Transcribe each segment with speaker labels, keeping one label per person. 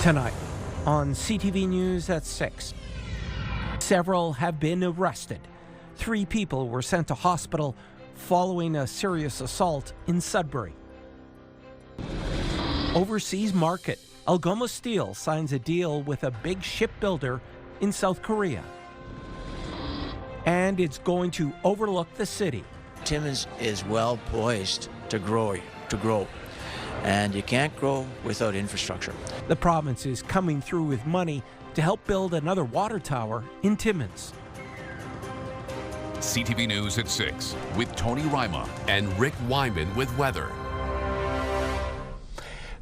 Speaker 1: Tonight on CTV News at 6. Several have been arrested. 3 people were sent to hospital following a serious assault in Sudbury. Overseas market. Algoma Steel signs a deal with a big shipbuilder in South Korea. And it's going to overlook the city.
Speaker 2: Timmins is well poised to grow. And you can't grow without infrastructure.
Speaker 1: The province is coming through with money to help build another water tower in Timmins.
Speaker 3: CTV News at 6 with Tony Ryma and Rick Wyman with weather.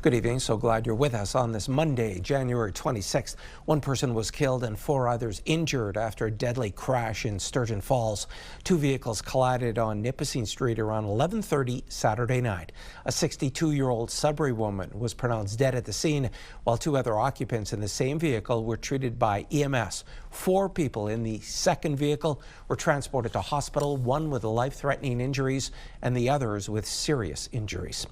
Speaker 1: Good evening. So glad you're with us on this Monday, January 26th. 1 person was killed and 4 others injured after a deadly crash in Sturgeon Falls. 2 vehicles collided on Nipissing Street around 11:30 Saturday night. A 62-year-old Sudbury woman was pronounced dead at the scene, while 2 other occupants in the same vehicle were treated by EMS. 4 people in the second vehicle were transported to hospital, 1 with life-threatening injuries and the others with serious injuries.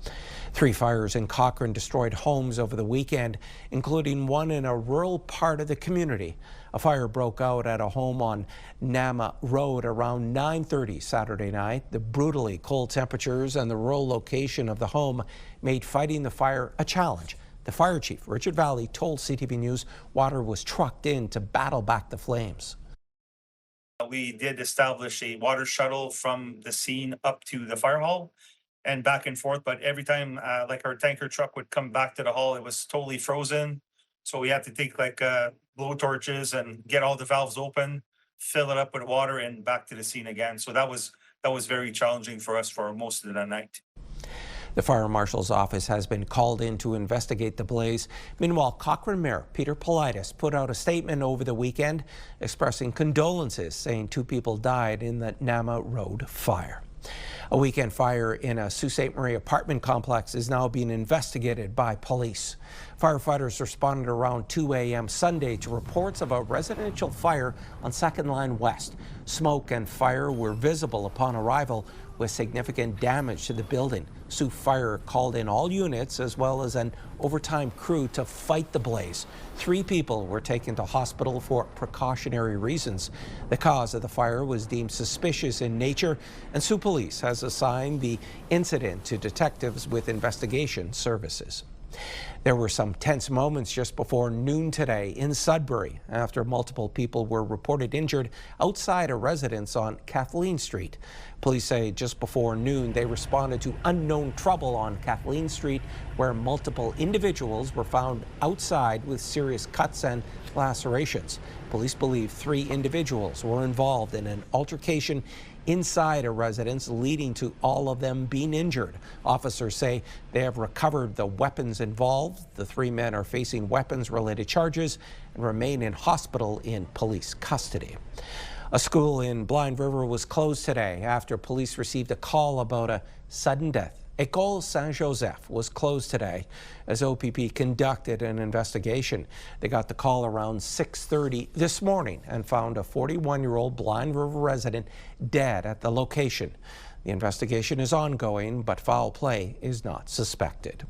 Speaker 1: 3 fires in Cochrane destroyed homes over the weekend, including one in a rural part of the community. A fire broke out at a home on Nama Road around 9:30 Saturday night. The brutally cold temperatures and the rural location of the home made fighting the fire a challenge. The fire chief, Richard Valley, told CTV News water was trucked in to battle back the flames.
Speaker 4: We did establish a water shuttle from the scene up to the fire hall and back and forth, but every time like our tanker truck would come back to the hall, it was totally frozen. So we had to take like blow torches and get all the valves open, fill it up with water and back to the scene again. So that was very challenging for us for most of the night.
Speaker 1: The fire marshal's office has been called in to investigate the blaze. Meanwhile, Cochrane Mayor Peter Politis put out a statement over the weekend expressing condolences, saying 2 people died in the Nama Road fire. A weekend fire in a Sault Ste. Marie apartment complex is now being investigated by police. Firefighters responded around 2 a.m. Sunday to reports of a residential fire on 2nd Line West. Smoke and fire were visible upon arrival, with significant damage to the building. Sault Fire called in all units as well as an overtime crew to fight the blaze. 3 people were taken to hospital for precautionary reasons. The cause of the fire was deemed suspicious in nature, and Sault Police has assigned the incident to detectives with investigation services. There were some tense moments just before noon today in Sudbury after multiple people were reported injured outside a residence on Kathleen Street. Police say just before noon they responded to unknown trouble on Kathleen Street, where multiple individuals were found outside with serious cuts and lacerations. Police believe 3 individuals were involved in an altercation inside a residence, leading to all of them being injured. Officers say they have recovered the weapons involved. The 3 men are facing weapons-related charges and remain in hospital in police custody. A school in Blind River was closed today after police received a call about a sudden death. École Saint-Joseph was closed today as OPP conducted an investigation. They got the call around 6:30 this morning and found a 41-year-old Blind River resident dead at the location. The investigation is ongoing, but foul play is not suspected.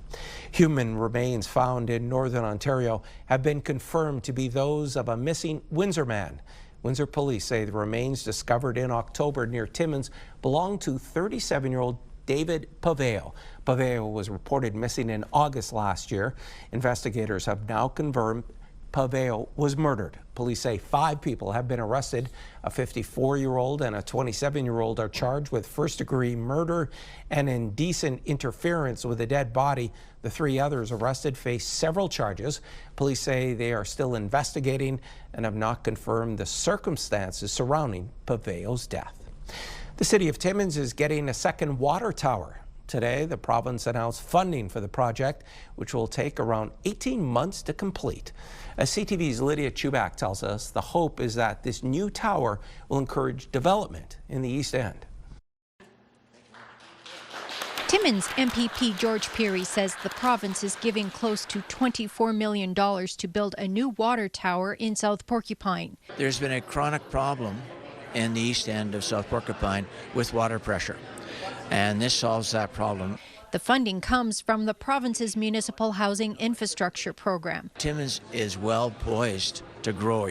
Speaker 1: Human remains found in Northern Ontario have been confirmed to be those of a missing Windsor man. Windsor police say the remains discovered in October near Timmins belong to 37-year-old David Paveo. Paveo was reported missing in August last year. Investigators have now confirmed Paveo was murdered. Police say 5 people have been arrested. A 54-year-old and a 27-year-old are charged with first-degree murder and indecent interference with a dead body. The 3 others arrested face several charges. Police say they are still investigating and have not confirmed the circumstances surrounding Paveo's death. The city of Timmins is getting a second water tower. Today, the province announced funding for the project, which will take around 18 months to complete. As CTV's Lydia Chubak tells us, the hope is that this new tower will encourage development in the East End.
Speaker 5: Timmins MPP George Peary says the province is giving close to $24 million to build a new water tower in South Porcupine.
Speaker 2: There's been a chronic problem in the east end of South Porcupine with water pressure, and this solves that problem.
Speaker 5: The funding comes from the province's municipal housing infrastructure program.
Speaker 2: Timmins is well poised to grow,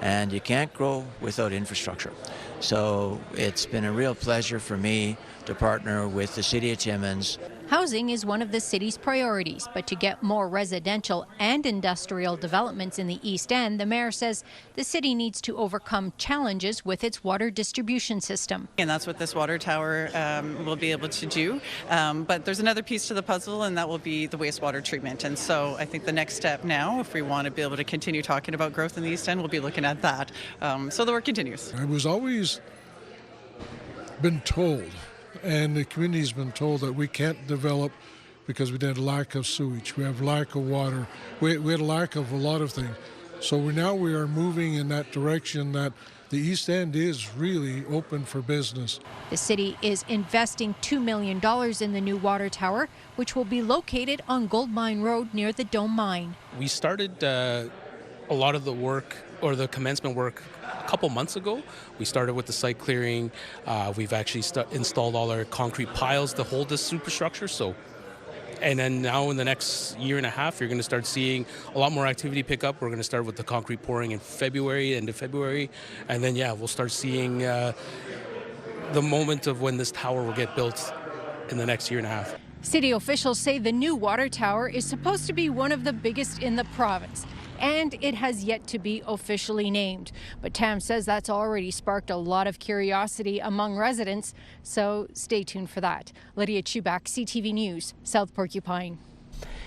Speaker 2: and you can't grow without infrastructure. So it's been a real pleasure for me to partner with the City of Timmins.
Speaker 5: Housing is one of the city's priorities, but to get more residential and industrial developments in the East End, the mayor says the city needs to overcome challenges with its water distribution system.
Speaker 6: And that's what this water tower will be able to do. But there's another piece to the puzzle, and that will be the wastewater treatment. And so I think the next step now, if we want to be able to continue talking about growth in the East End, we'll be looking at that. So the work continues.
Speaker 7: I was always been told, and the community's been told, that we can't develop because we had a lack of sewage, we have lack of water, we had a lack of a lot of things. So we are moving in that direction, that the East End is really open for business.
Speaker 5: The city is investing $2 million in the new water tower, which will be located on Gold Mine Road near the Dome Mine.
Speaker 8: We started a lot of the work, or the commencement work, a couple months ago. We started with the site clearing. We've actually installed all our concrete piles to hold this superstructure. And then now in the next year and a half, you're going to start seeing a lot more activity pick up. We're going to start with the concrete pouring in February, end of February. And then, we'll start seeing the moment of when this tower will get built in the next year and a half.
Speaker 5: City officials say the new water tower is supposed to be one of the biggest in the province, and it has yet to be officially named. But Tam says that's already sparked a lot of curiosity among residents, so stay tuned for that. Lydia Chubak, CTV News, South Porcupine.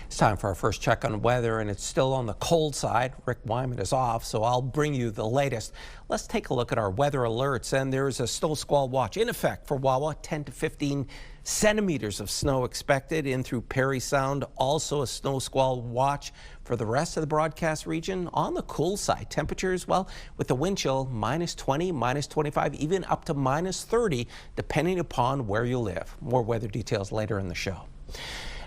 Speaker 1: It's time for our first check on weather, and it's still on the cold side. Rick Wyman is off, so I'll bring you the latest. Let's take a look at our weather alerts, and there's a snow squall watch in effect for Wawa. 10 to 15 centimeters of snow expected in through Parry Sound. Also a snow squall watch for the rest of the broadcast region. On the cool side, temperatures, well, with the wind chill, minus 20, minus 25, even up to minus 30, depending upon where you live. More weather details later in the show.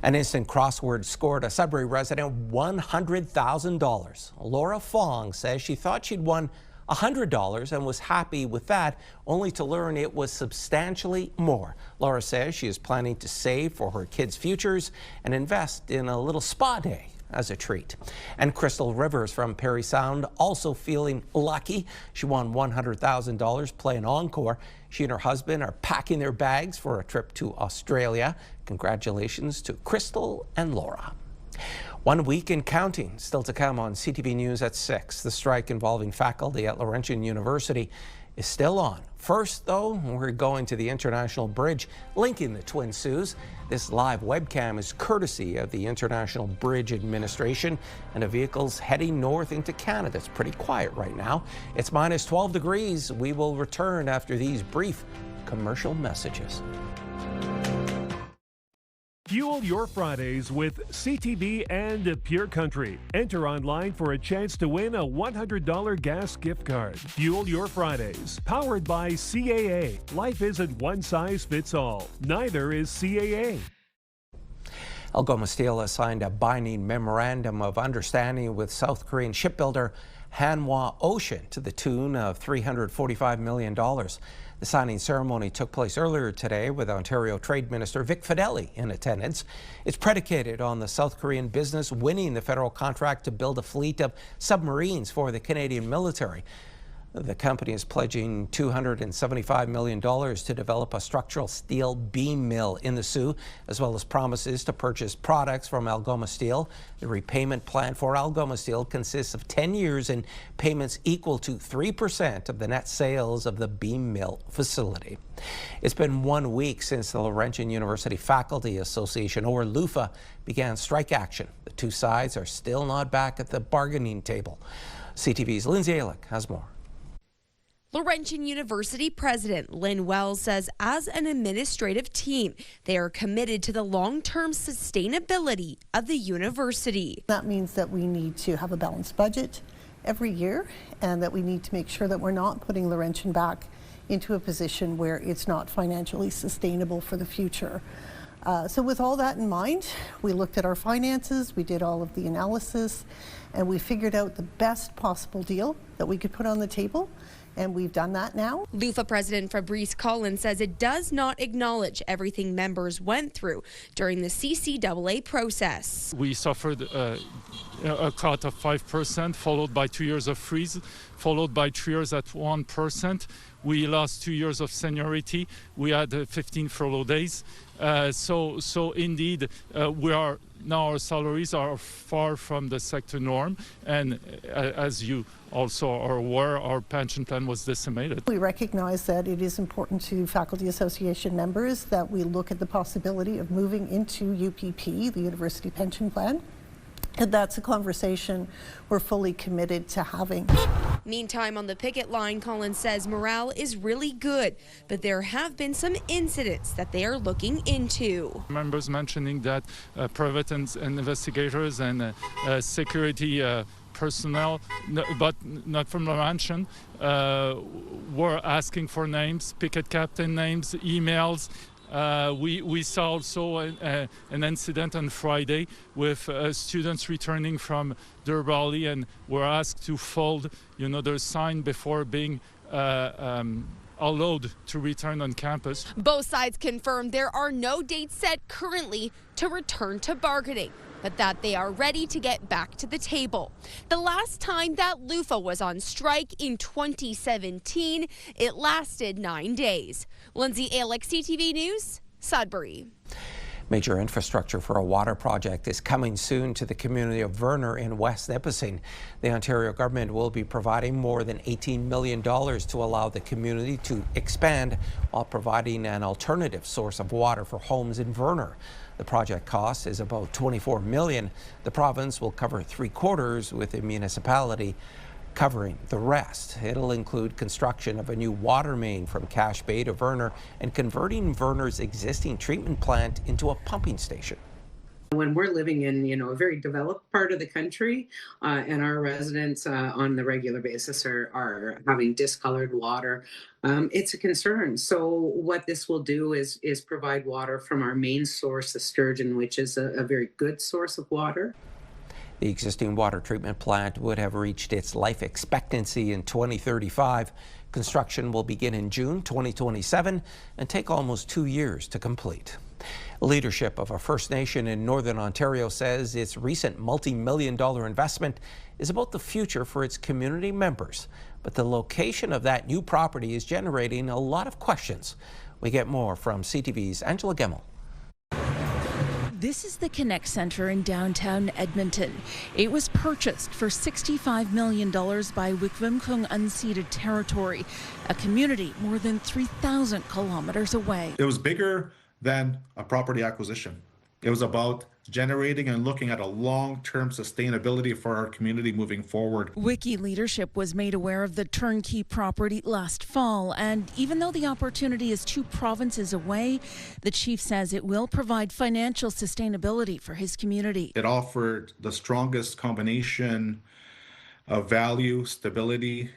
Speaker 1: An instant crossword scored a Sudbury resident $100,000. Laura Fong says she thought she'd won $100 and was happy with that, only to learn it was substantially more. Laura says she is planning to save for her kids' futures and invest in a little spa day as a treat. And Crystal Rivers from Parry Sound also feeling lucky. She won $100,000 playing Encore. She and her husband are packing their bags for a trip to Australia. Congratulations to Crystal and Laura. 1 week and counting still to come on CTV News at 6. The strike involving faculty at Laurentian University is still on. First, though, we're going to the International Bridge linking the Twin Saults. This live webcam is courtesy of the International Bridge Administration, and the vehicle's heading north into Canada. It's pretty quiet right now. It's minus 12 degrees. We will return after these brief commercial messages.
Speaker 9: Fuel your Fridays with CTV and Pure Country. Enter online for a chance to win a $100 gas gift card. Fuel your Fridays. Powered by CAA. Life isn't one size fits all. Neither is CAA.
Speaker 1: Algoma Steel has signed a binding memorandum of understanding with South Korean shipbuilder Hanwha Ocean to the tune of $345 million. The signing ceremony took place earlier today with Ontario Trade Minister Vic Fedeli in attendance. It's predicated on the South Korean business winning the federal contract to build a fleet of submarines for the Canadian military. The company is pledging $275 million to develop a structural steel beam mill in the Sault, as well as promises to purchase products from Algoma Steel. The repayment plan for Algoma Steel consists of 10 years and payments equal to 3% of the net sales of the beam mill facility. It's been 1 week since the Laurentian University Faculty Association, or LUFA, began strike action. The two sides are still not back at the bargaining table. CTV's Lindsay Alick has more.
Speaker 10: Laurentian University President Lynn Wells says as an administrative team, they are committed to the long-term sustainability of the university.
Speaker 11: That means that we need to have a balanced budget every year, and that we need to make sure that we're not putting Laurentian back into a position where it's not financially sustainable for the future. So with all that in mind, we looked at our finances, we did all of the analysis, and we figured out the best possible deal that we could put on the table. and we've done that now.
Speaker 10: LUFA President Fabrice Collins says it does not acknowledge everything members went through during the CCAA process.
Speaker 12: We suffered a cut of 5%, followed by 2 years of freeze, followed by 3 years at 1%. We lost 2 years of seniority. We had 15 furlough days. So indeed, our salaries are far from the sector norm, and as you also are aware, our pension plan was decimated.
Speaker 11: We recognize that it is important to Faculty Association members that we look at the possibility of moving into UPP, the University Pension Plan. And that's a conversation we're fully committed to having.
Speaker 10: Meantime, on the picket line, Collins says morale is really good, but there have been some incidents that they are looking into.
Speaker 12: Members mentioning that private investigators and security personnel, but not from Laurentian, were asking for names, picket captain names, emails. We saw also an incident on Friday with students returning from their rally and were asked to fold, their sign before being allowed to return on campus.
Speaker 10: Both sides confirmed there are no dates set currently to return to bargaining, but that they are ready to get back to the table. The last time that LUFA was on strike in 2017, it lasted 9 days. Lindsay Alex, CTV News, Sudbury.
Speaker 1: Major infrastructure for a water project is coming soon to the community of Verner in West Nipissing. The Ontario government will be providing more than $18 million to allow the community to expand while providing an alternative source of water for homes in Verner. The project cost is about $24 million. The province will cover 3/4, with the municipality covering the rest. It'll include construction of a new water main from Cache Bay to Verner and converting Verner's existing treatment plant into a pumping station.
Speaker 13: When we're living in, a very developed part of the country, and our residents on the regular basis are having discolored water, it's a concern. So what this will do is provide water from our main source, the Sturgeon, which is a very good source of water.
Speaker 1: The existing water treatment plant would have reached its life expectancy in 2035. Construction will begin in June 2027 and take almost 2 years to complete. Leadership of a First Nation in Northern Ontario says its recent multi-million-dollar investment is about the future for its community members. But the location of that new property is generating a lot of questions. We get more from CTV's Angela Gemmell.
Speaker 14: This is the Connect Centre in downtown Edmonton. It was purchased for $65 million by Wikwemkong unceded territory, a community more than 3,000 kilometers away.
Speaker 15: It was bigger than a property acquisition. It was about generating and looking at a long-term sustainability for our community moving forward.
Speaker 14: Wiki leadership was made aware of the turnkey property last fall, and even though the opportunity is 2 provinces away, the chief says it will provide financial sustainability for his community.
Speaker 15: It offered the strongest combination of value, stability,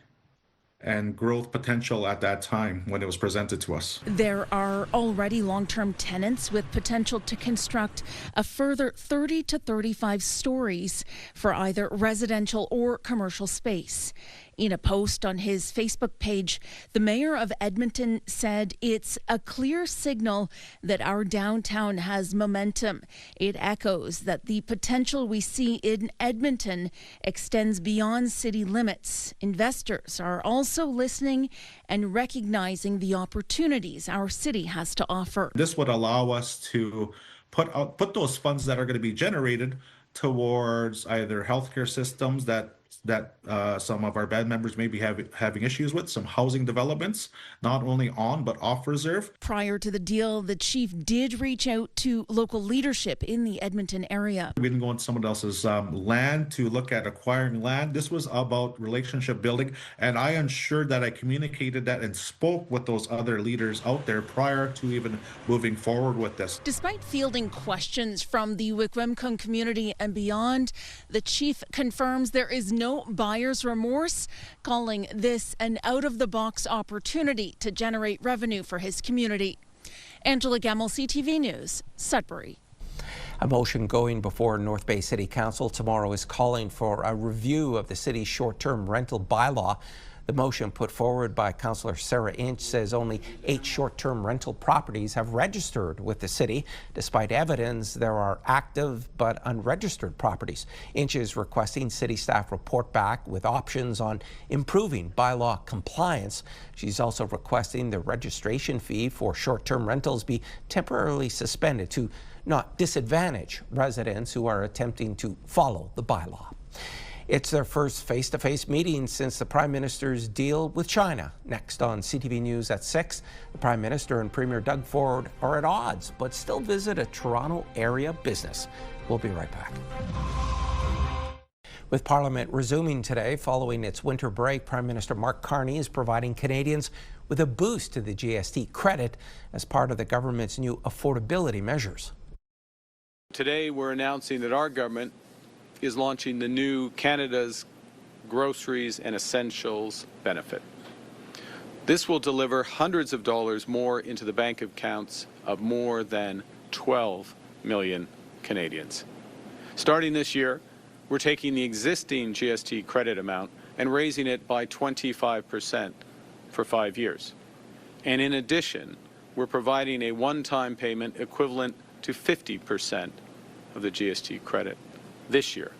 Speaker 15: and growth potential at that time when it was presented to us.
Speaker 14: There are already long-term tenants with potential to construct a further 30 to 35 stories for either residential or commercial space. In a post on his Facebook page, the mayor of Edmonton said it's a clear signal that our downtown has momentum. It echoes that the potential we see in Edmonton extends beyond city limits. Investors are also listening and recognizing the opportunities our city has to offer.
Speaker 15: This would allow us to put those funds that are going to be generated towards either healthcare systems that some of our band members may be having issues with, some housing developments, not only on but off reserve.
Speaker 14: Prior to the deal, the chief did reach out to local leadership in the Edmonton area.
Speaker 15: We didn't go on someone else's land to look at acquiring land. This was about relationship building, and I ensured that I communicated that and spoke with those other leaders out there prior to even moving forward with this.
Speaker 14: Despite fielding questions from the Wikwemkong community and beyond, the chief confirms there is no buyer's remorse, calling this an out-of-the-box opportunity to generate revenue for his community. Angela Gemmell, CTV News, Sudbury.
Speaker 1: A motion going before North Bay City Council tomorrow is calling for a review of the city's short-term rental bylaw. The motion put forward by Councillor Sarah Inch says only 8 short-term rental properties have registered with the city, despite evidence there are active but unregistered properties. Inch is requesting city staff report back with options on improving bylaw compliance. She's also requesting the registration fee for short-term rentals be temporarily suspended to not disadvantage residents who are attempting to follow the bylaw. It's their first face-to-face meeting since the Prime Minister's deal with China. Next on CTV News at 6, the Prime Minister and Premier Doug Ford are at odds, but still visit a Toronto area business. We'll be right back. With Parliament resuming today following its winter break, Prime Minister Mark Carney is providing Canadians with a boost to the GST credit as part of the government's new affordability measures.
Speaker 16: Today we're announcing that our government is launching the new Canada's Groceries and Essentials benefit. This will deliver hundreds of dollars more into the bank accounts of more than 12 million Canadians. Starting this year, we're taking the existing GST credit amount and raising it by 25% for 5 years. And in addition, we're providing a one-time payment equivalent to 50% of the GST credit this year.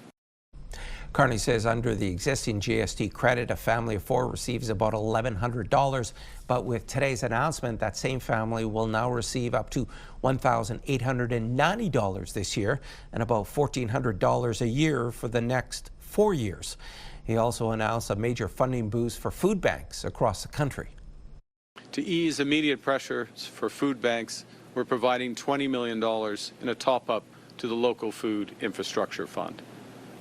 Speaker 1: Carney says under the existing GST credit, a family of 4 receives about $1,100, but with today's announcement, that same family will now receive up to $1,890 this year and about $1,400 a year for the next 4 years. He also announced a major funding boost for food banks across the country.
Speaker 16: To ease immediate pressures for food banks, we're providing $20 million in a top-up to the local food infrastructure fund.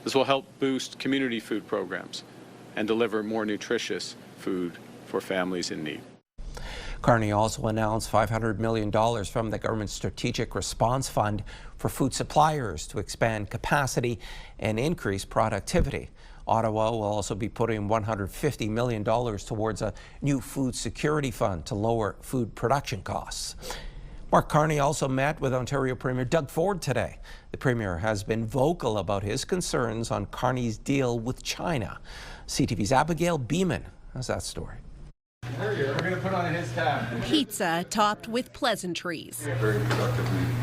Speaker 16: This will help boost community food programs and deliver more nutritious food for families in need.
Speaker 1: Carney also announced $500 million from the government's Strategic Response Fund for food suppliers to expand capacity and increase productivity. Ottawa will also be putting $150 million towards a new food security fund to lower food production costs. Mark Carney also met with Ontario Premier Doug Ford today. The Premier has been vocal about his concerns on Carney's deal with China. CTV's Abigail Beeman has that story.
Speaker 17: We're going to put on his tab.
Speaker 18: Pizza topped with pleasantries.
Speaker 17: Very productive meeting.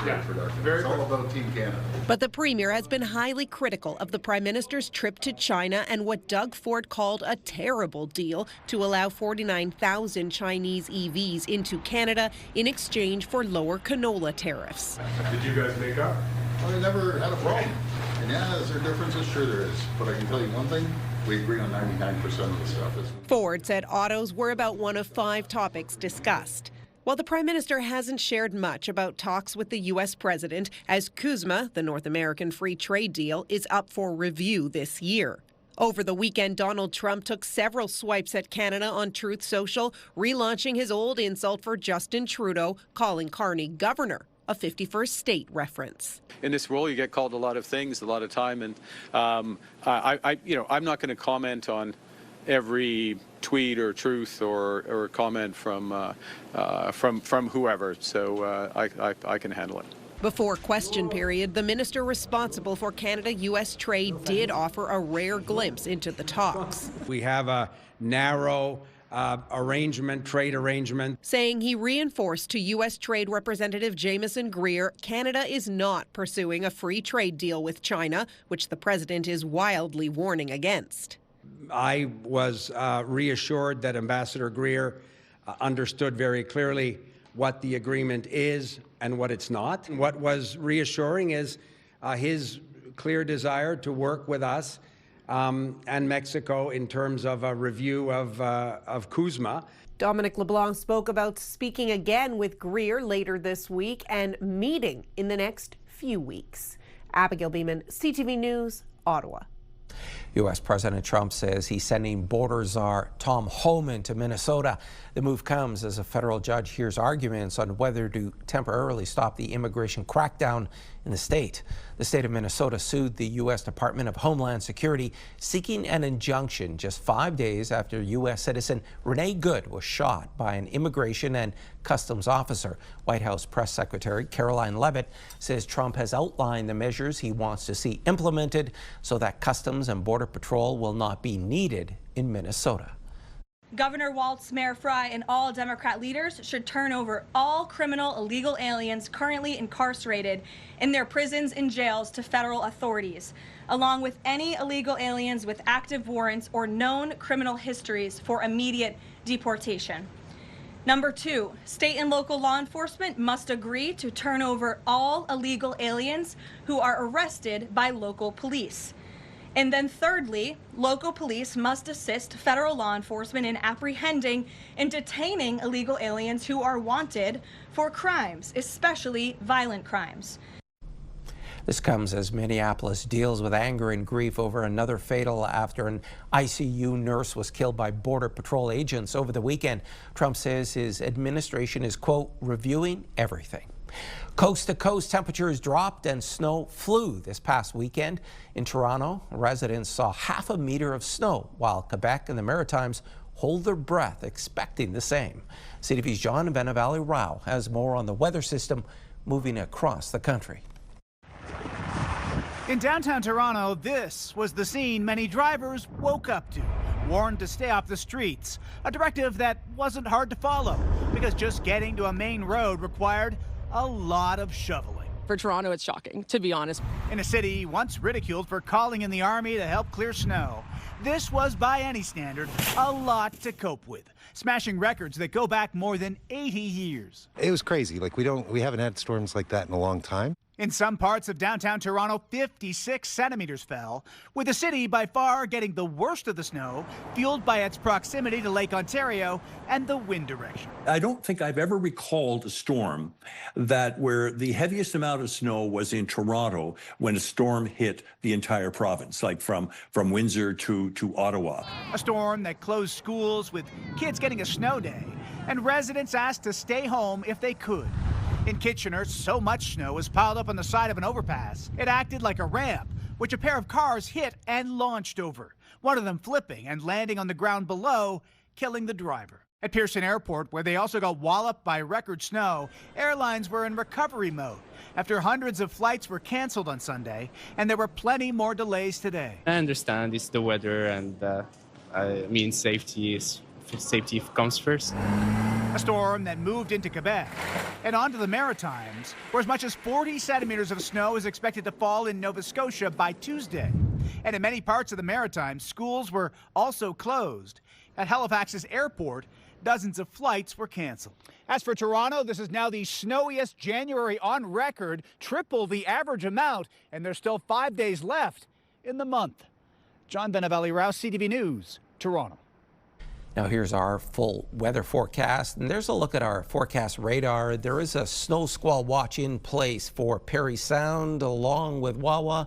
Speaker 17: It's all about Team Canada.
Speaker 18: But the Premier has been highly critical of the Prime Minister's trip to China and what Doug Ford called a terrible deal to allow 49,000 Chinese EVs into Canada in exchange for lower canola tariffs.
Speaker 17: Did you guys make up? Well, I never had a problem. And yeah, is there differences? Sure there is. But I can tell you one thing, we agree on 99% of the stuff.
Speaker 18: Ford said autos were about one of 5 topics discussed. While the Prime Minister hasn't shared much about talks with the U.S. President, as CUSMA, the North American Free Trade Deal, is up for review this year. Over the weekend, Donald Trump took several swipes at Canada on Truth Social, relaunching his old insult for Justin Trudeau, calling Carney governor, a 51st state reference.
Speaker 16: In this role, you get called a lot of things, a lot of time, and I'm not going to comment on every tweet or truth or comment from whoever, so I can handle it.
Speaker 18: Before question period, the minister responsible for Canada-U.S. trade did offer a rare glimpse into the talks.
Speaker 19: We have a narrow trade arrangement.
Speaker 18: Saying he reinforced to U.S. Trade Representative Jameson Greer, Canada is not pursuing a free trade deal with China, which the president is wildly warning against.
Speaker 19: I was reassured that Ambassador Greer understood very clearly what the agreement is and what it's not. What was reassuring is his clear desire to work with us and Mexico in terms of a review of CUSMA.
Speaker 18: Dominic LeBlanc spoke about speaking again with Greer later this week and meeting in the next few weeks. Abigail Beeman, CTV News, Ottawa.
Speaker 1: U.S. President Trump says he's sending border czar Tom Homan to Minnesota. The move comes as a federal judge hears arguments on whether to temporarily stop the immigration crackdown in the state. The state of Minnesota sued the U.S. Department of Homeland Security, seeking an injunction just 5 days after U.S. citizen Renee Good was shot by an immigration and customs officer. White House Press Secretary Caroline Leavitt says Trump has outlined the measures he wants to see implemented so that Customs and Border Patrol will not be needed in Minnesota.
Speaker 20: Governor Walz, Mayor Fry, and all Democrat leaders should turn over all criminal illegal aliens currently incarcerated in their prisons and jails to federal authorities, along with any illegal aliens with active warrants or known criminal histories for immediate deportation. Number 2, state and local law enforcement must agree to turn over all illegal aliens who are arrested by local police. And then thirdly, local police must assist federal law enforcement in apprehending and detaining illegal aliens who are wanted for crimes, especially violent crimes.
Speaker 1: This comes as Minneapolis deals with anger and grief over another fatal after an ICU nurse was killed by Border Patrol agents over the weekend. Trump says his administration is, quote, reviewing everything. Coast to coast temperatures dropped and snow flew this past weekend. In Toronto, residents saw half a meter of snow, while Quebec and the Maritimes hold their breath, expecting the same. CTV's John Venavalley Rao has more on the weather system moving across the country.
Speaker 21: In downtown Toronto, this was the scene many drivers woke up to, warned to stay off the streets. A directive that wasn't hard to follow because just getting to a main road required a lot of shoveling.
Speaker 22: For Toronto, it's shocking, to be honest.
Speaker 21: In a city once ridiculed for calling in the army to help clear snow, this was, by any standard, a lot to cope with, smashing records that go back more than 80 years.
Speaker 23: It was crazy. We haven't had storms like that in a long time.
Speaker 21: In some parts of downtown Toronto, 56 centimeters fell, with the city by far getting the worst of the snow, fueled by its proximity to Lake Ontario and the wind direction.
Speaker 24: I don't think I've ever recalled a storm where the heaviest amount of snow was in Toronto when a storm hit the entire province, like from Windsor to Ottawa.
Speaker 21: A storm that closed schools with kids getting a snow day and residents asked to stay home if they could. In Kitchener, so much snow was piled up on the side of an overpass, it acted like a ramp, which a pair of cars hit and launched over, one of them flipping and landing on the ground below, killing the driver. At Pearson Airport, where they also got walloped by record snow, airlines were in recovery mode after hundreds of flights were canceled on Sunday, and there were plenty more delays today.
Speaker 25: I understand it's the weather, and safety comes first.
Speaker 21: A storm that moved into Quebec and onto the Maritimes, where as much as 40 centimeters of snow is expected to fall in Nova Scotia by Tuesday. And in many parts of the Maritimes, schools were also closed. At Halifax's airport, dozens of flights were canceled. As for Toronto, this is now the snowiest January on record, triple the average amount, and there's still 5 days left in the month. John Venavalley Rao, CTV News, Toronto.
Speaker 1: Now here's our full weather forecast, and there's a look at our forecast radar. There is a snow squall watch in place for Parry Sound along with Wawa.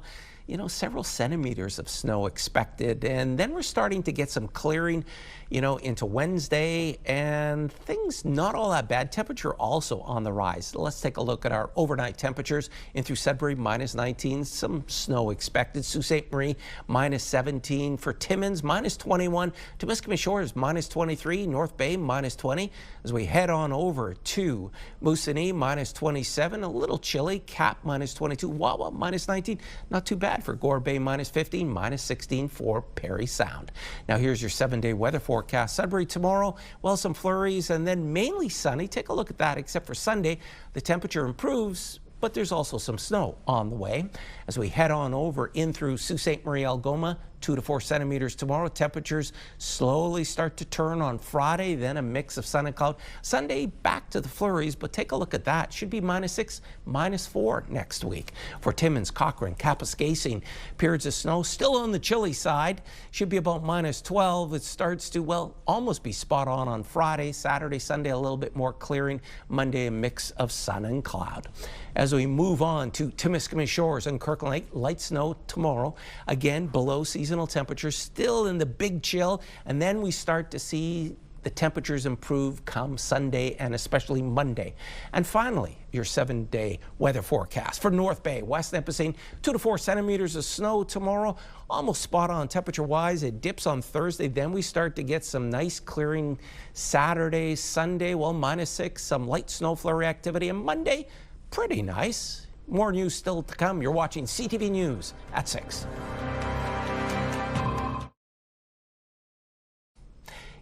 Speaker 1: Several centimeters of snow expected, and then we're starting to get some clearing, into Wednesday, and things not all that bad. Temperature also on the rise. Let's take a look at our overnight temperatures. In through Sudbury, -19, some snow expected. Sault Ste. Marie, -17. For Timmins, -21. Timiskaming Shores, -23. North Bay, -20. As we head on over to Moosonee, -27. A little chilly. Cap, -22. Wawa, -19. Not too bad for Gore Bay, -15. -16 for Parry Sound. Now here's your 7-day weather forecast. Sudbury tomorrow, well, some flurries and then mainly sunny. Take a look at that, except for Sunday. The temperature improves, but there's also some snow on the way. As we head on over in through Sault Ste. Marie, Algoma, 2 to 4 centimeters tomorrow. Temperatures slowly start to turn on Friday, then a mix of sun and cloud. Sunday, back to the flurries, but take a look at that. Should be -6, -4 next week. For Timmins, Cochrane, Kapuskasing, periods of snow still on the chilly side. Should be about -12. It starts to, almost be spot on Friday. Saturday, Sunday, a little bit more clearing. Monday, a mix of sun and cloud. As we move on to Timiskaming Shores and Kirkland Lake, light snow tomorrow. Again, below seasonal temperatures, still in the big chill, and then we start to see The temperatures improve come Sunday and especially Monday. And finally, your 7-day weather forecast for North Bay, West Nipissing, 2 to 4 centimeters of snow tomorrow. Almost spot on temperature-wise. It dips on Thursday. Then we start to get some nice clearing Saturday, Sunday, well, -6, some light snow flurry activity. And Monday, pretty nice. More news still to come. You're watching CTV News at 6.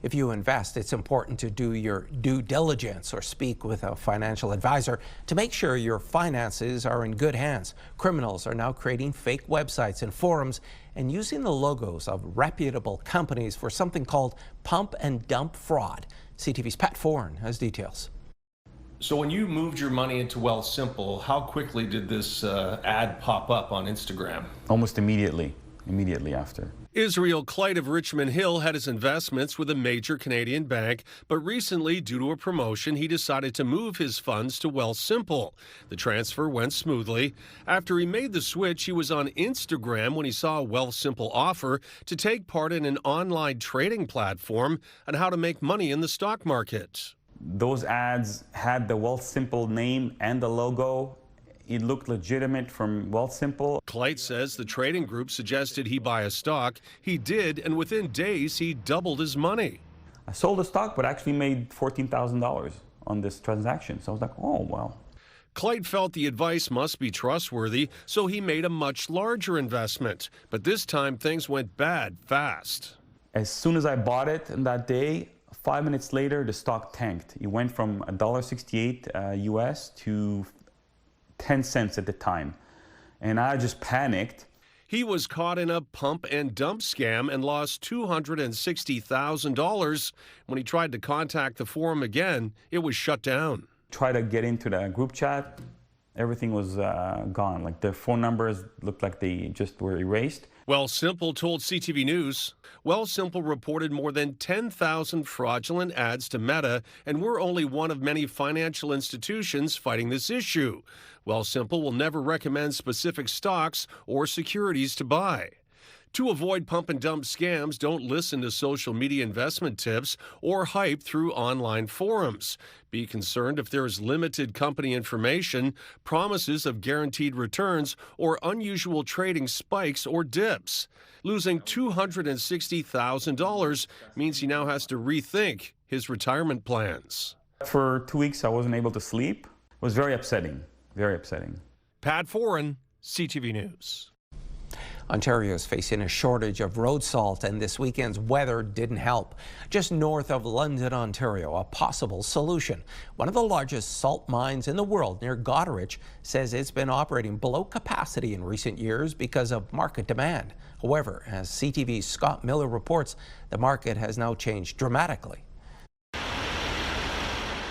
Speaker 1: If you invest, it's important to do your due diligence or speak with a financial advisor to make sure your finances are in good hands. Criminals are now creating fake websites and forums and using the logos of reputable companies for something called pump and dump fraud. CTV's Pat Foran has details.
Speaker 2: So when you moved your money into Wealthsimple, how quickly did this ad pop up on Instagram?
Speaker 3: Almost immediately after.
Speaker 4: Israel Clyde of Richmond Hill had his investments with a major Canadian bank, but recently, due to a promotion, he decided to move his funds to Wealthsimple. The transfer went smoothly. After he made the switch, he was on Instagram when he saw a Wealthsimple offer to take part in an online trading platform on how to make money in the stock market.
Speaker 3: Those ads had the Wealthsimple name and the logo. It looked legitimate from Wealthsimple.
Speaker 4: Clyde says the trading group suggested he buy a stock. He did, and within days, he doubled his money.
Speaker 3: I sold the stock, but actually made $14,000 on this transaction. So I was like, oh, wow.
Speaker 4: Clyde felt the advice must be trustworthy, so he made a much larger investment. But this time, things went bad fast.
Speaker 3: As soon as I bought it in that day, 5 minutes later, the stock tanked. It went from $1.68 US to 10 cents at the time. And I just panicked.
Speaker 4: He was caught in a pump and dump scam and lost $260,000. When he tried to contact the forum again, it was shut down.
Speaker 3: Tried to get into the group chat. Everything was gone. Like their phone numbers looked like they just were erased.
Speaker 4: Wealthsimple told CTV News. Wealthsimple reported more than 10,000 fraudulent ads to Meta, and we're only one of many financial institutions fighting this issue. Wealthsimple will never recommend specific stocks or securities to buy. To avoid pump and dump scams, don't listen to social media investment tips or hype through online forums. Be concerned if there is limited company information, promises of guaranteed returns, or unusual trading spikes or dips. Losing $260,000 means he now has to rethink his retirement plans.
Speaker 3: For 2 weeks, I wasn't able to sleep. It was very upsetting, very upsetting.
Speaker 4: Pat Foran, CTV News.
Speaker 1: Ontario is facing a shortage of road salt, and this weekend's weather didn't help. Just north of London, Ontario, a possible solution. One of the largest salt mines in the world near Goderich says it's been operating below capacity in recent years because of market demand. However, as CTV's Scott Miller reports, the market has now changed dramatically.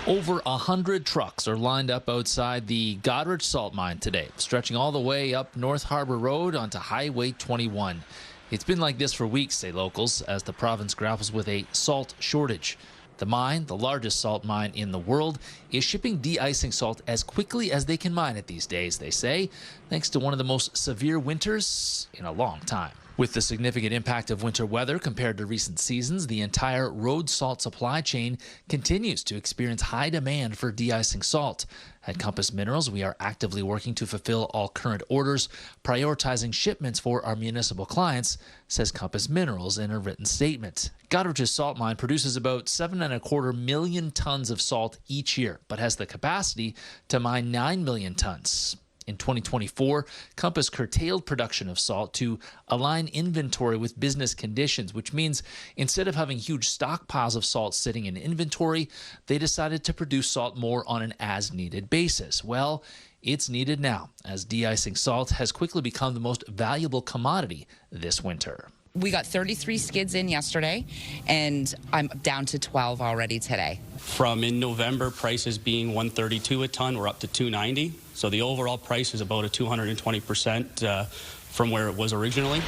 Speaker 6: Over 100 trucks are lined up outside the Goderich salt mine today, stretching all the way up North Harbour Road onto Highway 21. It's been like this for weeks, say locals, as the province grapples with a salt shortage. The mine, the largest salt mine in the world, is shipping de-icing salt as quickly as they can mine it these days, they say, thanks to one of the most severe winters in a long time. With the significant impact of winter weather compared to recent seasons, the entire road salt supply chain continues to experience high demand for de-icing salt. At Compass Minerals, we are actively working to fulfill all current orders, prioritizing shipments for our municipal clients, says Compass Minerals in a written statement. Goderich's salt mine produces about 7.25 million tons of salt each year, but has the capacity to mine 9 million tons. In 2024, Compass curtailed production of salt to align inventory with business conditions, which means instead of having huge stockpiles of salt sitting in inventory, they decided to produce salt more on an as-needed basis. Well, it's needed now, as de-icing salt has quickly become the most valuable commodity this winter.
Speaker 7: We got 33 skids in yesterday, and I'm down to 12 already today.
Speaker 26: From in November, prices being $132 a ton, we're up to $290. So the overall price is about a 220% from where it was originally.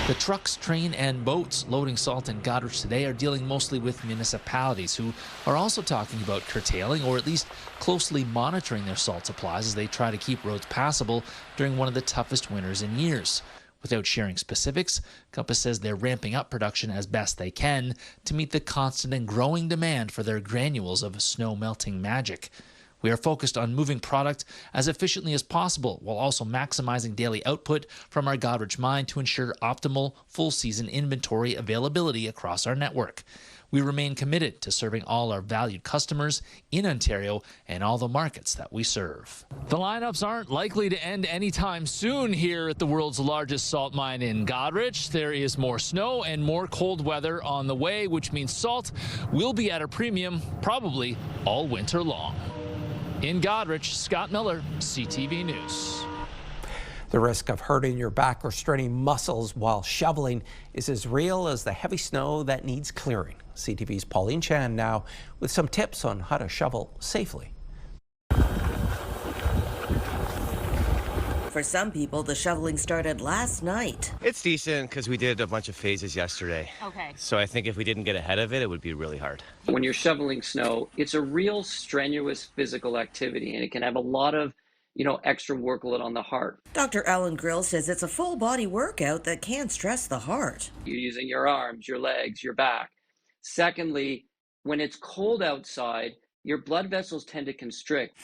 Speaker 6: The trucks, train, and boats loading salt in Goderich today are dealing mostly with municipalities who are also talking about curtailing or at least closely monitoring their salt supplies as they try to keep roads passable during one of the toughest winters in years. Without sharing specifics, Compass says they're ramping up production as best they can to meet the constant and growing demand for their granules of snow melting magic. We are focused on moving product as efficiently as possible while also maximizing daily output from our Goderich mine to ensure optimal full-season inventory availability across our network. We remain committed to serving all our valued customers in Ontario and all the markets that we serve. The lineups aren't likely to end anytime soon here at the world's largest salt mine in Goderich. There is more snow and more cold weather on the way, which means salt will be at a premium probably all winter long. In Goderich, Scott Miller, CTV News.
Speaker 1: The risk of hurting your back or straining muscles while shoveling is as real as the heavy snow that needs clearing. CTV's Pauline Chan now with some tips on how to shovel safely.
Speaker 5: For some people, the shoveling started last night.
Speaker 8: It's decent because we did a bunch of phases yesterday.
Speaker 9: Okay.
Speaker 8: So I think if we didn't get ahead of it, it would be really hard.
Speaker 10: When you're shoveling snow, it's a real strenuous physical activity, and it can have a lot of, extra workload on the heart.
Speaker 5: Dr. Alan Grill says it's a full body workout that can stress the heart.
Speaker 10: You're using your arms, your legs, your back. Secondly, when it's cold outside, your blood vessels tend to constrict.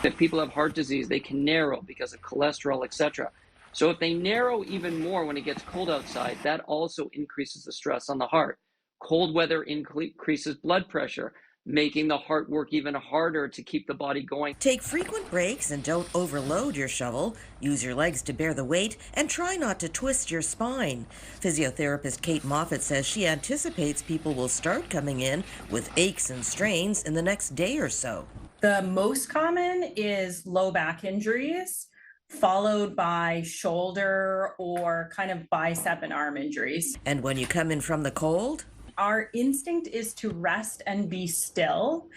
Speaker 10: If people have heart disease, they can narrow because of cholesterol, etc. So if they narrow even more when it gets cold outside, that also increases the stress on the heart. Cold weather increases blood pressure, making the heart work even harder to keep the body going.
Speaker 5: Take frequent breaks and don't overload your shovel. Use your legs to bear the weight and try not to twist your spine. Physiotherapist Kate Moffat says she anticipates people will start coming in with aches and strains in the next day or so.
Speaker 11: The most common is low back injuries, followed by shoulder or kind of bicep and arm injuries.
Speaker 5: And when you come in from the cold?
Speaker 11: Our instinct is to rest and be still.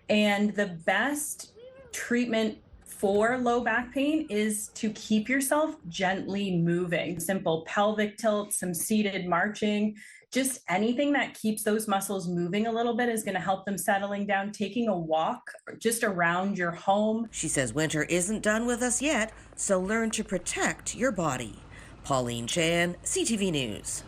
Speaker 11: And the best treatment for low back pain is to keep yourself gently moving. Simple pelvic tilt, some seated marching, just anything that keeps those muscles moving a little bit is going to help them settling down. Taking a walk just around your home.
Speaker 5: She says winter isn't done with us yet, so learn to protect your body. Pauline Chan, CTV News.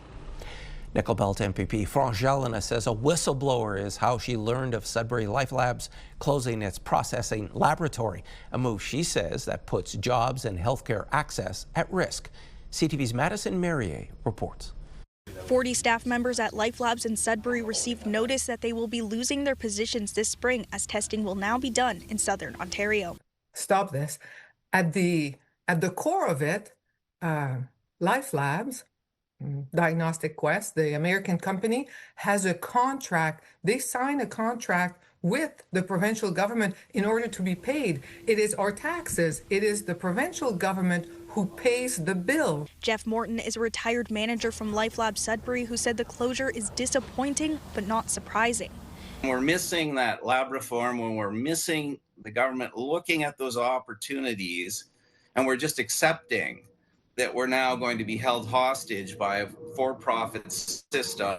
Speaker 1: Nickel Belt MPP Frangelina says a whistleblower is how she learned of Sudbury Lifelab's closing its processing laboratory, a move she says that puts jobs and healthcare access at risk. CTV's Madison Merrier reports.
Speaker 12: 40 staff members at Lifelabs in Sudbury received notice that they will be losing their positions this spring as testing will now be done in Southern Ontario.
Speaker 27: Stop this. At the core of it, Lifelabs, Diagnostic Quest, the American company, has a contract. They sign a contract with the provincial government in order to be paid. It is our taxes. It is the provincial government who pays the bill.
Speaker 12: Jeff Morton is a retired manager from Lifelab Sudbury who said the closure is disappointing but not surprising.
Speaker 28: We're missing that lab reform, when we're missing the government looking at those opportunities, and we're just accepting that we're now going to be held hostage by a for-profit system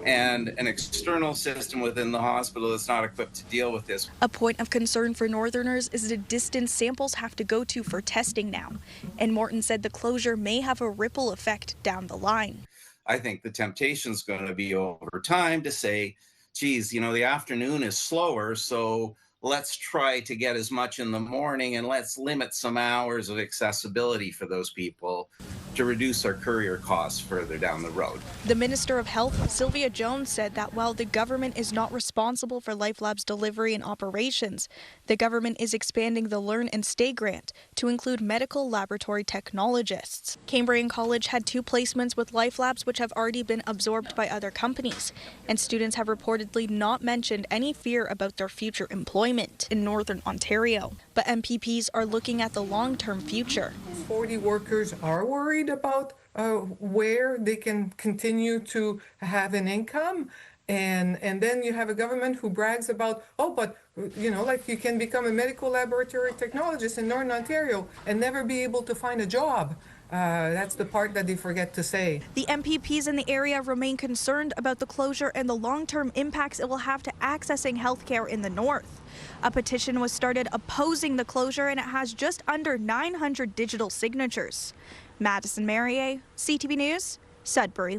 Speaker 28: and an external system within the hospital that's not equipped to deal with this.
Speaker 12: A point of concern for Northerners is the distance samples have to go to for testing now. And Morton said the closure may have a ripple effect down the line.
Speaker 28: I think the temptation is going to be over time to say, geez, the afternoon is slower, so let's try to get as much in the morning and let's limit some hours of accessibility for those people to reduce our courier costs further down the road.
Speaker 12: The Minister of Health, Sylvia Jones, said that while the government is not responsible for Lifelab's delivery and operations, the government is expanding the Learn and Stay grant to include medical laboratory technologists. Cambrian College had 2 placements with Lifelabs which have already been absorbed by other companies, and students have reportedly not mentioned any fear about their future employment in Northern Ontario. But MPPs are looking at the long-term future.
Speaker 27: 40 workers are worried about where they can continue to have an income. And then you have a government who brags about, you can become a medical laboratory technologist in Northern Ontario and never be able to find a job. That's the part that they forget to say.
Speaker 12: The MPPs in the area remain concerned about the closure and the long-term impacts it will have to accessing healthcare in the north. A petition was started opposing the closure and it has just under 900 digital signatures. Madison Marier, CTV News, Sudbury.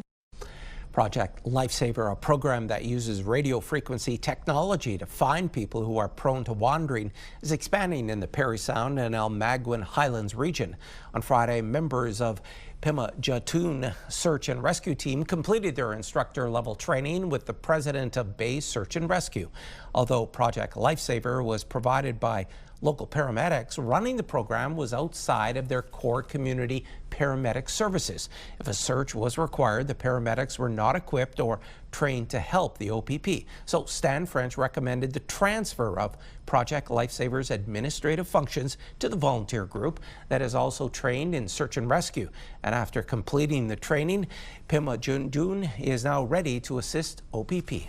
Speaker 1: Project Lifesaver, a program that uses radio frequency technology to find people who are prone to wandering, is expanding in the Parry Sound and Almaguin Highlands region. On Friday, members of Pimajatoon Search and Rescue Team completed their instructor-level training with the president of Bay Search and Rescue. Although Project Lifesaver was provided by local paramedics, running the program was outside of their core community paramedic services. If a search was required, the paramedics were not equipped or trained to help the OPP. So Stan French recommended the transfer of Project Lifesaver's administrative functions to the volunteer group that is also trained in search and rescue. And after completing the training, Pimajatoon is now ready to assist OPP.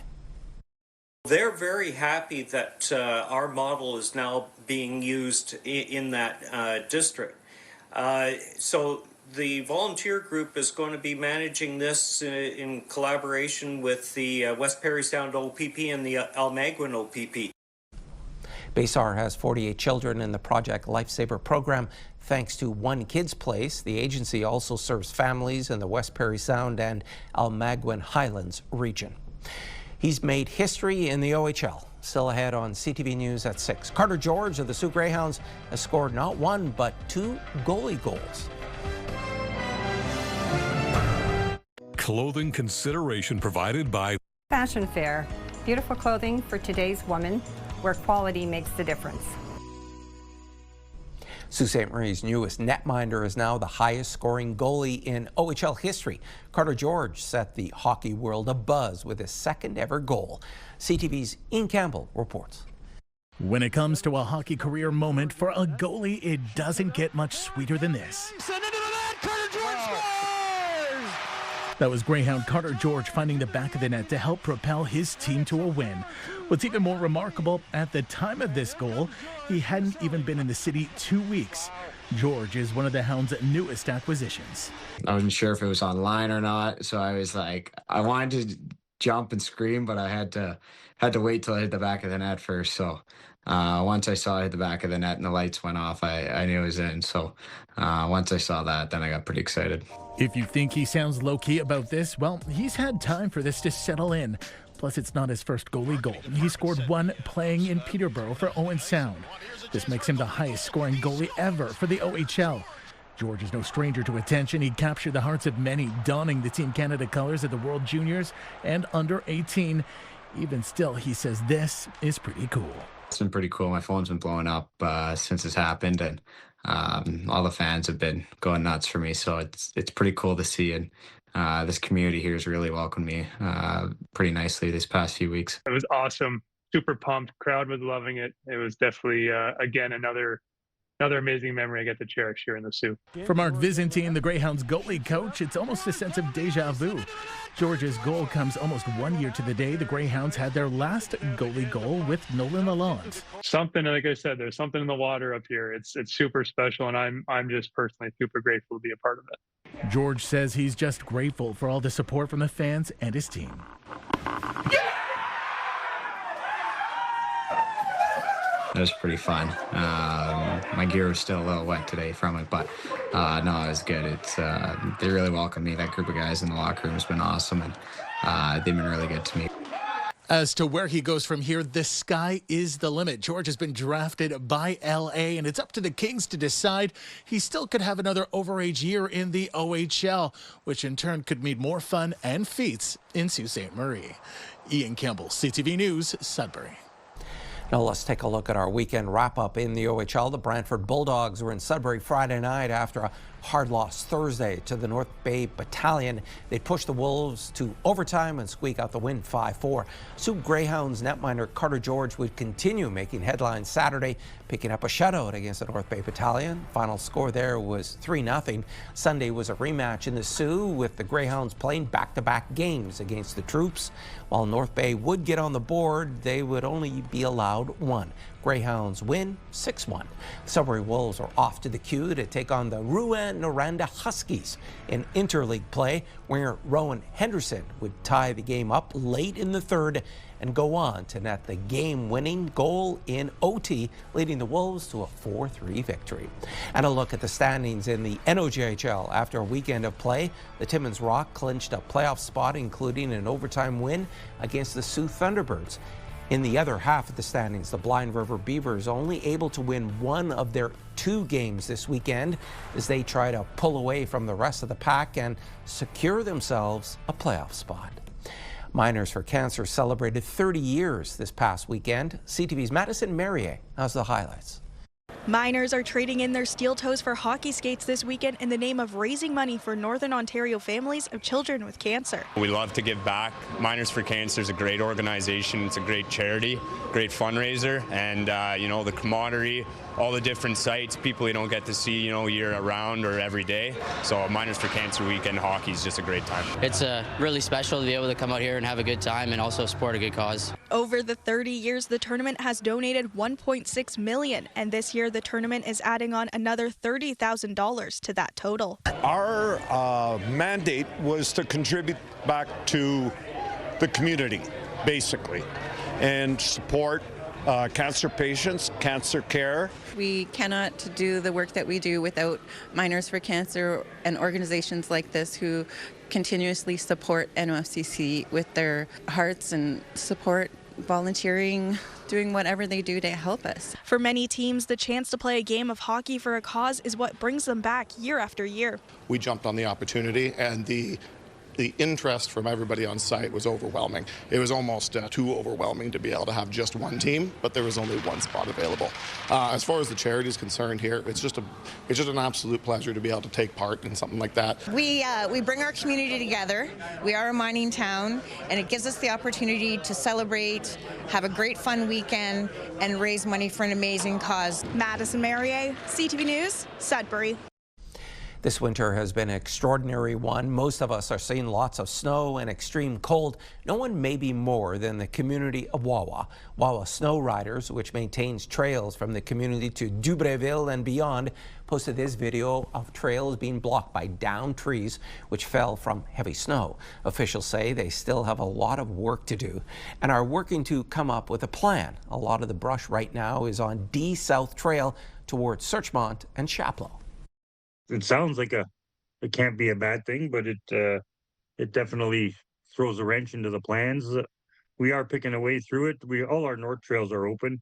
Speaker 9: They're very happy that our model is now being used in that district. So the volunteer group is going to be managing this in collaboration with the West Parry Sound OPP and the Almaguin OPP.
Speaker 1: Baysar has 48 children in the Project Lifesaver program. Thanks to One Kids Place, the agency also serves families in the West Parry Sound and Almaguin Highlands region. He's made history in the OHL. Still ahead on CTV News at 6. Carter George of the Sault Greyhounds has scored not one, but 2 goalie goals.
Speaker 13: Clothing consideration provided by
Speaker 14: Fashion Fair. Beautiful clothing for today's woman, where quality makes the difference.
Speaker 1: Sault Ste. Marie's newest netminder is now the highest scoring goalie in OHL history. Carter George set the hockey world abuzz with his second ever goal. CTV's Ian Campbell reports.
Speaker 15: When it comes to a hockey career moment for a goalie, it doesn't get much sweeter than this. That was Greyhound Carter George finding the back of the net to help propel his team to a win. What's even more remarkable, at the time of this goal, he hadn't even been in the city 2 weeks. George is one of the Hounds' newest acquisitions.
Speaker 16: I wasn't sure if it was online or not, so I was like, I wanted to jump and scream, but I had to wait till I hit the back of the net first. So once I saw it hit the back of the net and the lights went off, I knew it was in. So once I saw that, then I got pretty excited.
Speaker 15: If you think he sounds low-key about this, well, he's had time for this to settle in. Plus, it's not his first goalie goal. He scored one playing in Peterborough for Owen Sound. This makes him the highest scoring goalie ever for the OHL. George is no stranger to attention. He captured the hearts of many, donning the Team Canada colors at the World Juniors and under 18. Even still, he says this is pretty cool.
Speaker 16: It's been pretty cool. My phone's been blowing up since it's happened, and all the fans have been going nuts for me. So it's pretty cool to see, and this community here has really welcomed me pretty nicely this past few weeks.
Speaker 17: It was awesome. Super pumped. Crowd was loving it. It was definitely, again, another amazing memory I get to cherish here in the Sault.
Speaker 15: For Mark Vizentine, the Greyhounds goalie coach, it's almost a sense of deja vu. George's goal comes almost 1 year to the day the Greyhounds had their last goalie goal with Nolan Lalonde.
Speaker 17: Something, like I said, there's something in the water up here. It's super special, and I'm just personally super grateful to be a part of it.
Speaker 15: George says he's just grateful for all the support from the fans and his team.
Speaker 16: It was pretty fun. My gear was still a little wet today from it, but no, it was good. They really welcomed me. That group of guys in the locker room has been awesome, and they've been really good to me.
Speaker 15: As to where he goes from here, the sky is the limit. George has been drafted by LA, and it's up to the Kings to decide. He still could have another overage year in the OHL, which in turn could mean more fun and feats in Sault Ste. Marie. Ian Campbell, CTV News, Sudbury.
Speaker 1: Now let's take a look at our weekend wrap-up in the OHL. The Brantford Bulldogs were in Sudbury Friday night after a hard loss Thursday to the North Bay Battalion. They pushed the Wolves to overtime and squeak out the win 5-4. Sault Greyhounds netminder Carter George would continue making headlines Saturday, picking up a shutout against the North Bay Battalion. Final score there was 3-0. Sunday was a rematch in the Sault, with the Greyhounds playing back-to-back games against the Troops. While North Bay would get on the board, they would only be allowed one. Greyhounds win 6-1. The Sudbury Wolves are off to the queue to take on the Rouyn-Noranda Huskies in interleague play, where Rowan Henderson would tie the game up late in the third and go on to net the game-winning goal in OT, leading the Wolves to a 4-3 victory. And a look at the standings in the NOJHL. After a weekend of play, the Timmins Rock clinched a playoff spot, including an overtime win against the Sault Thunderbirds. In the other half of the standings, the Blind River Beavers only able to win one of their 2 games this weekend as they try to pull away from the rest of the pack and secure themselves a playoff spot. Miners for Cancer celebrated 30 years this past weekend. CTV's Madison Merrier has the highlights.
Speaker 12: Miners are trading in their steel toes for hockey skates this weekend in the name of raising money for Northern Ontario families of children with cancer.
Speaker 18: We love to give back. Miners for Cancer is a great organization. It's a great charity, great fundraiser, and the camaraderie, all the different sites, people you don't get to see, year around or every day. So Miners for Cancer weekend hockey is just a great time.
Speaker 19: It's really special to be able to come out here and have a good time and also support a good cause.
Speaker 12: Over the 30 years, the tournament has donated $1.6 million, and this year the tournament is adding on another $30,000 to that total.
Speaker 20: Our mandate was to contribute back to the community, basically, and support cancer patients, cancer care.
Speaker 21: We cannot do the work that we do without Miners for Cancer and organizations like this who continuously support NOFCC with their hearts and support, volunteering, doing whatever they do to help us.
Speaker 12: For many teams, the chance to play a game of hockey for a cause is what brings them back year after year.
Speaker 22: We jumped on the opportunity, and the interest from everybody on site was overwhelming. It was almost too overwhelming to be able to have just one team, but there was only one spot available. As far as the charity is concerned here, it's just an absolute pleasure to be able to take part in something like that.
Speaker 23: We bring our community together. We are a mining town, and it gives us the opportunity to celebrate, have a great fun weekend, and raise money for an amazing cause.
Speaker 12: Madison Merrier, CTV News, Sudbury.
Speaker 1: This winter has been an extraordinary one. Most of us are seeing lots of snow and extreme cold. No one maybe more than the community of Wawa. Wawa Snow Riders, which maintains trails from the community to Dubreuilville and beyond, posted this video of trails being blocked by downed trees which fell from heavy snow. Officials say they still have a lot of work to do and are working to come up with a plan. A lot of the brush right now is on D South Trail towards Searchmont and Chapleau.
Speaker 24: It sounds like it can't be a bad thing, but it definitely throws a wrench into the plans. We are picking a way through it. All our north trails are open,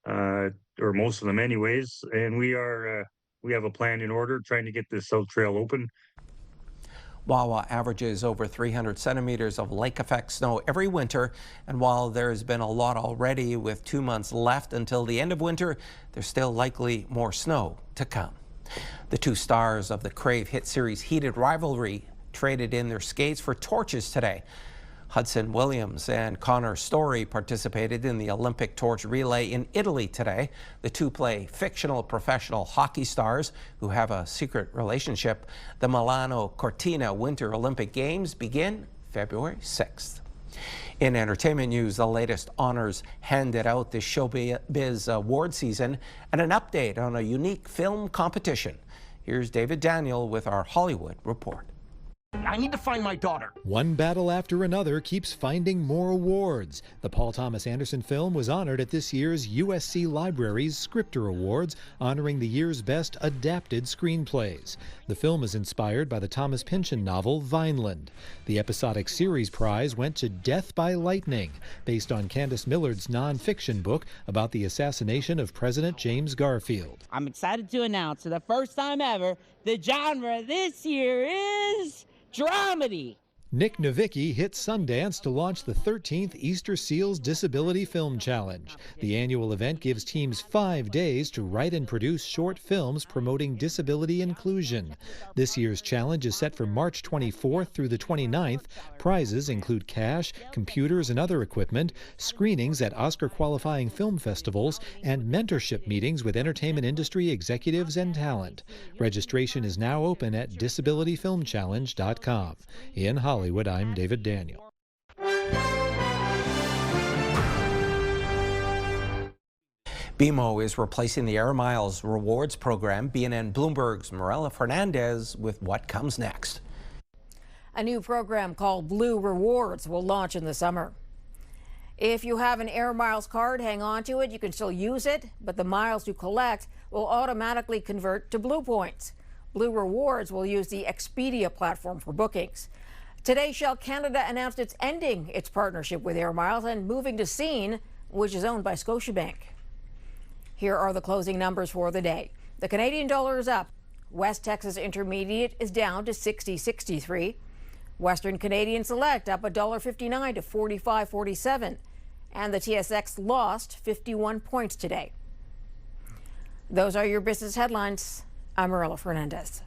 Speaker 24: or most of them anyways, and we have a plan in order trying to get this south trail open.
Speaker 1: Wawa averages over 300 centimeters of lake effect snow every winter, and while there's been a lot already with 2 months left until the end of winter, there's still likely more snow to come. The 2 stars of the Crave hit series Heated Rivalry traded in their skates for torches today. Hudson Williams and Connor Story participated in the Olympic torch relay in Italy today. The 2 play fictional professional hockey stars who have a secret relationship. The Milano Cortina Winter Olympic Games begin February 6th. In entertainment news, the latest honors handed out this Showbiz award season and an update on a unique film competition. Here's David Daniel with our Hollywood report.
Speaker 25: I need to find my daughter.
Speaker 29: One battle after another keeps finding more awards. The Paul Thomas Anderson film was honored at this year's USC Libraries Scripter Awards, honoring the year's best adapted screenplays. The film is inspired by the Thomas Pynchon novel Vineland. The episodic series prize went to Death by Lightning, based on Candace Millard's nonfiction book about the assassination of President James Garfield.
Speaker 25: I'm excited to announce for the first time ever, the genre this year is dramedy.
Speaker 29: Nick Novicki hit Sundance to launch the 13th Easter Seals Disability Film Challenge. The annual event gives teams 5 days to write and produce short films promoting disability inclusion. This year's challenge is set for March 24th through the 29th. Prizes include cash, computers, and other equipment, screenings at Oscar-qualifying film festivals, and mentorship meetings with entertainment industry executives and talent. Registration is now open at disabilityfilmchallenge.com. In Hollywood, I'm David Daniel.
Speaker 1: BMO is replacing the Air Miles rewards program. BNN Bloomberg's Morella Fernandez with what comes next.
Speaker 30: A new program called Blue Rewards will launch in the summer.
Speaker 2: If you have an Air Miles card, hang on to it. You can still use it, but the miles you collect will automatically convert to Blue Points. Blue Rewards will use the Expedia platform for bookings. Today, Shell Canada announced it's ending its partnership with Air Miles and moving to Scene, which is owned by Scotiabank. Here are the closing numbers for the day. The Canadian dollar is up. West Texas Intermediate is down to 60.63. Western Canadian Select up $1.59 to 45.47. And the TSX lost 51 points today. Those are your business headlines. I'm Marilla Fernandez.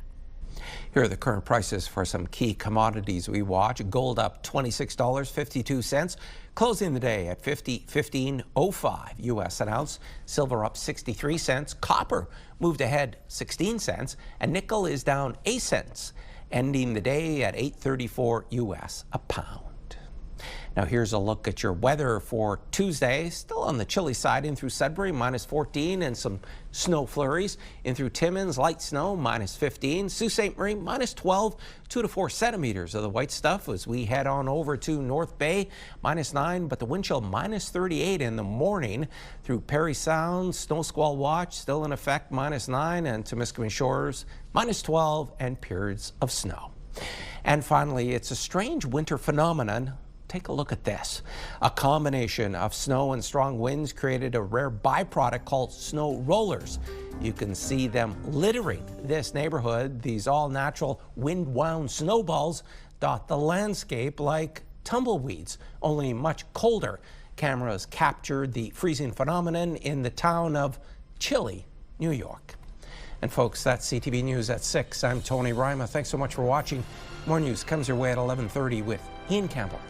Speaker 1: Here are the current prices for some key commodities we watch. Gold up $26.52, closing the day at $15.05 US an ounce. Silver up 63 cents. Copper moved ahead 16 cents, and nickel is down 8 cents, ending the day at $8.34 US a pound. Now here's a look at your weather for Tuesday. Still on the chilly side in through Sudbury, -14, and some snow flurries. In through Timmins, light snow, -15. Sault Ste. Marie, -12, 2 to 4 centimeters of the white stuff as we head on over to North Bay, -9, but the wind chill -38 in the morning. Through Perry Sound, snow squall watch still in effect, -9, and Temiskaming Shores, -12, and periods of snow. And finally, it's a strange winter phenomenon. Take a look at this. A combination of snow and strong winds created a rare byproduct called snow rollers. You can see them littering this neighborhood. These all-natural wind-wound snowballs dot the landscape like tumbleweeds, only much colder. Cameras captured the freezing phenomenon in the town of Chile, New York. And folks, that's CTV News at 6. I'm Tony Ryma. Thanks so much for watching. More news comes your way at 11:30 with Ian Campbell.